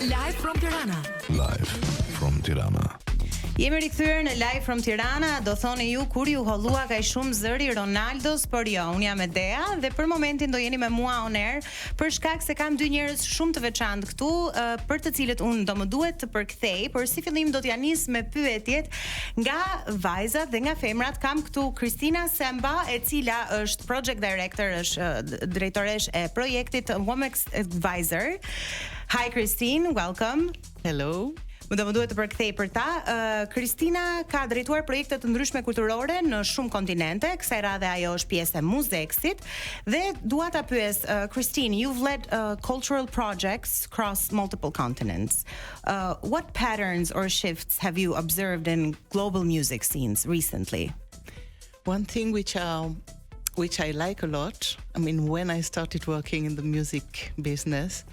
Live from Tirana. Live from Tirana. Jemi rikthyer në Live from Tirana. Do thoni ju kur ju hollua kaq shumë zëri Ronaldos, por jo, un jam Edea dhe për momentin do jeni me mua on air për shkak se kam dy njerëz shumë të veçantë këtu, për të cilët un do më duhet të përkthej, por si fillim do t'ja nis me pyetjet nga vajzat dhe nga femrat. Kam këtu Kristina Semba, e cila është project director, është drejtoresh e projektit Womex Advisor. Hi Christine, welcome. Hello. Do më duhet të përkthej për ta. Kristina ka drejtuar projekte të ndryshme kulturore në shumë kontinente. Kësaj radhe ajo është pjesë e Muzeksit dhe dua ta pyes, Christine, you've led cultural projects across multiple continents. What patterns or shifts have you observed in global music scenes recently? One thing which I like a lot, I mean, when I started working in the music business,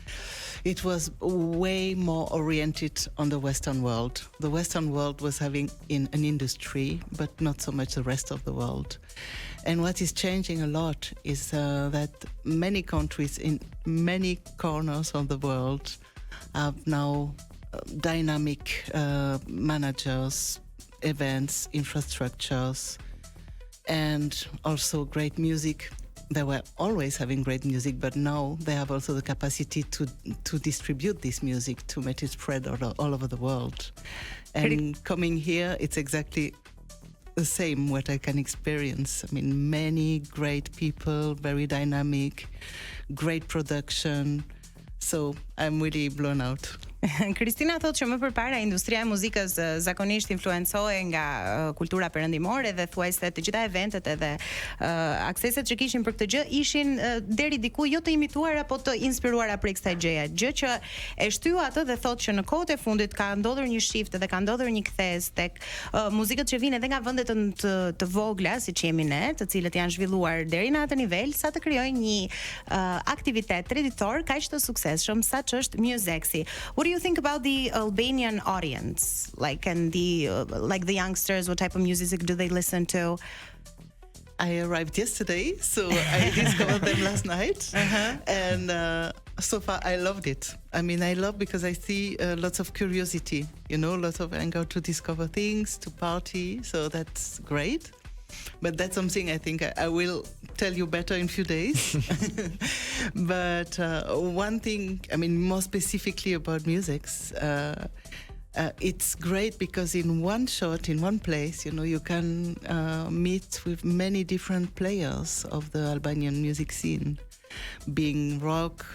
it was way more oriented on the Western world. The Western world was having an industry, but not so much the rest of the world. And what is changing a lot is that many countries in many corners of the world have now dynamic managers, events, infrastructures, and also great music. They were always having great music, but now they have also the capacity to distribute this music, to make it spread all over the world. And coming here, it's exactly the same what I can experience. I mean, many great people, very dynamic, great production. So I'm really blown out. Kristina thotë që më përpara industria e muzikës zakonisht influencohej nga kultura perëndimore dhe thuajse të gjitha eventet edhe akseset që kishin për këtë gjë ishin deri diku jo të imituara, po të inspiruara prej kësaj gjëje. Gjë që e shtyu atë dhe thotë që në kohët e fundit ka ndodhur një shift dhe ka ndodhur një kthesë tek muzikët që vinë edhe nga vende të vogla, siç jemi ne, të cilët janë zhvilluar deri në atë nivel sa të krijojnë një aktivitet traditor kaq të suksesshëm sa ç'është Muzeksit. What do you think about the Albanian audience, like, and the like the youngsters? What type of music do they listen to? I arrived yesterday, so I discovered them last night, and so far I loved it. I mean, I love because I see lots of curiosity, you know, lots of anger to discover things, to party, so that's great. But that's something I think I will tell you better in a few days. But one thing, I mean, more specifically about music, it's great because in one shot, in one place, you know, you can meet with many different players of the Albanian music scene, being rock,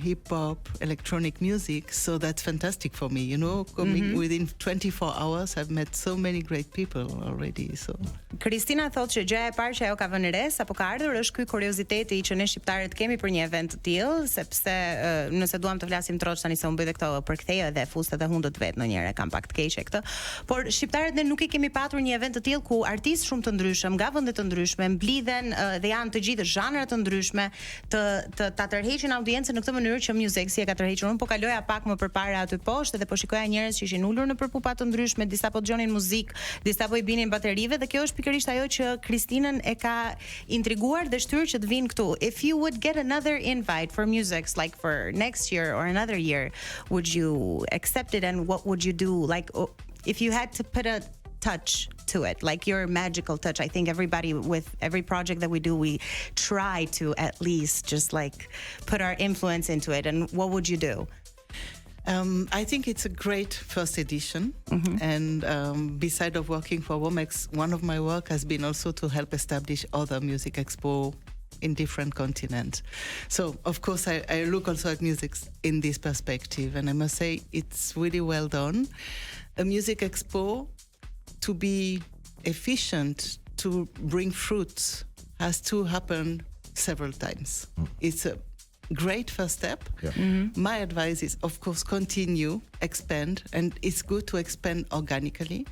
hip-hop, electronic music. So that's fantastic for me, you know, coming within 24 hours, I've met so many great people already. So Kristina thotë që gjëja e parë që ajo ka vënë re apo ka ardhur është ky kurioziteti që ne shqiptarët kemi për një event të tillë, sepse nëse duam të flasim troç tani se u bëj këto përkthejë dhe fustat e hundët vet ndonjëherë kam pak të keqe këtë, por shqiptarët ne nuk i kemi patur një event të tillë ku artistë shumë të ndryshëm nga vende të ndryshme mblidhen dhe janë të gjithë zhanra të ndryshme të tërheqin audiencën në këtë mënyrë që Muzeksit e ka tërhequr. Unë po kaloja pak më përpara aty poshtë dhe po shikoja njerëz që ishin ulur në pupa të ndryshme, disa po dëgjonin muzikë, disa po i binin baterive dhe kjo është pikërisht ajo që Kristinën e ka intriguar dhe shtyrë që të vinë këtu. If you would get another invite for Muzek's, like for next year or another year, would you accept it, and what would you do? Like, if you had to put a touch to it, like your magical touch. I think everybody, with every project that we do, we try to at least just like put our influence into it. And what would you do? I think it's a great first edition, and beside of working for Womex, one of my work has been also to help establish other music expo in different continents. So of course I look also at music in this perspective, and I must say it's really well done. A music expo, to be efficient, to bring fruits, has to happen several times. It's a great first step. My advice is, of course, continue, expand, and it's good to expand organically.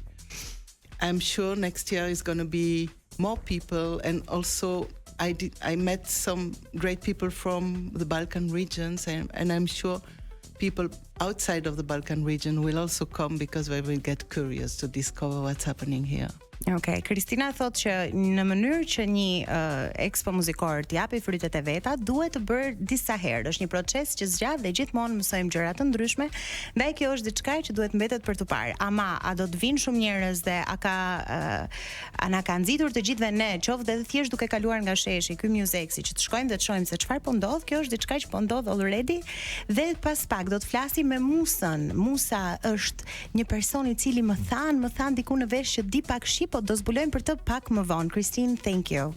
I'm sure next year is going to be more people, and also I met some great people from the Balkan regions, and I'm sure people outside of the Balkan region will also come because they will get curious to discover what's happening here. Okay, Kristina thot që në mënyrë që një ekspo muzikor të japi frytet e veta, duhet të bërë disa herë. Është një proces që zgjat dhe gjithmonë mësojmë gjëra të ndryshme, ndaj kjo është diçka që duhet mbetet për tu parë. Ama a do të vinë shumë njerëz dhe a na ka nxitur të gjithëve ne, qoftë edhe thjesht duke kaluar nga sheshi ky Musexi, që të shkojmë dhe të shohim se çfarë po ndodh. Kjo është diçka që po ndodh already dhe pas pak do të flasim me Musën. Musa është një person i cili më than diku në vesh që di pak shqip, po do zbulojmë për të pak më vonë. Christine, thank you.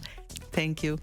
Thank you.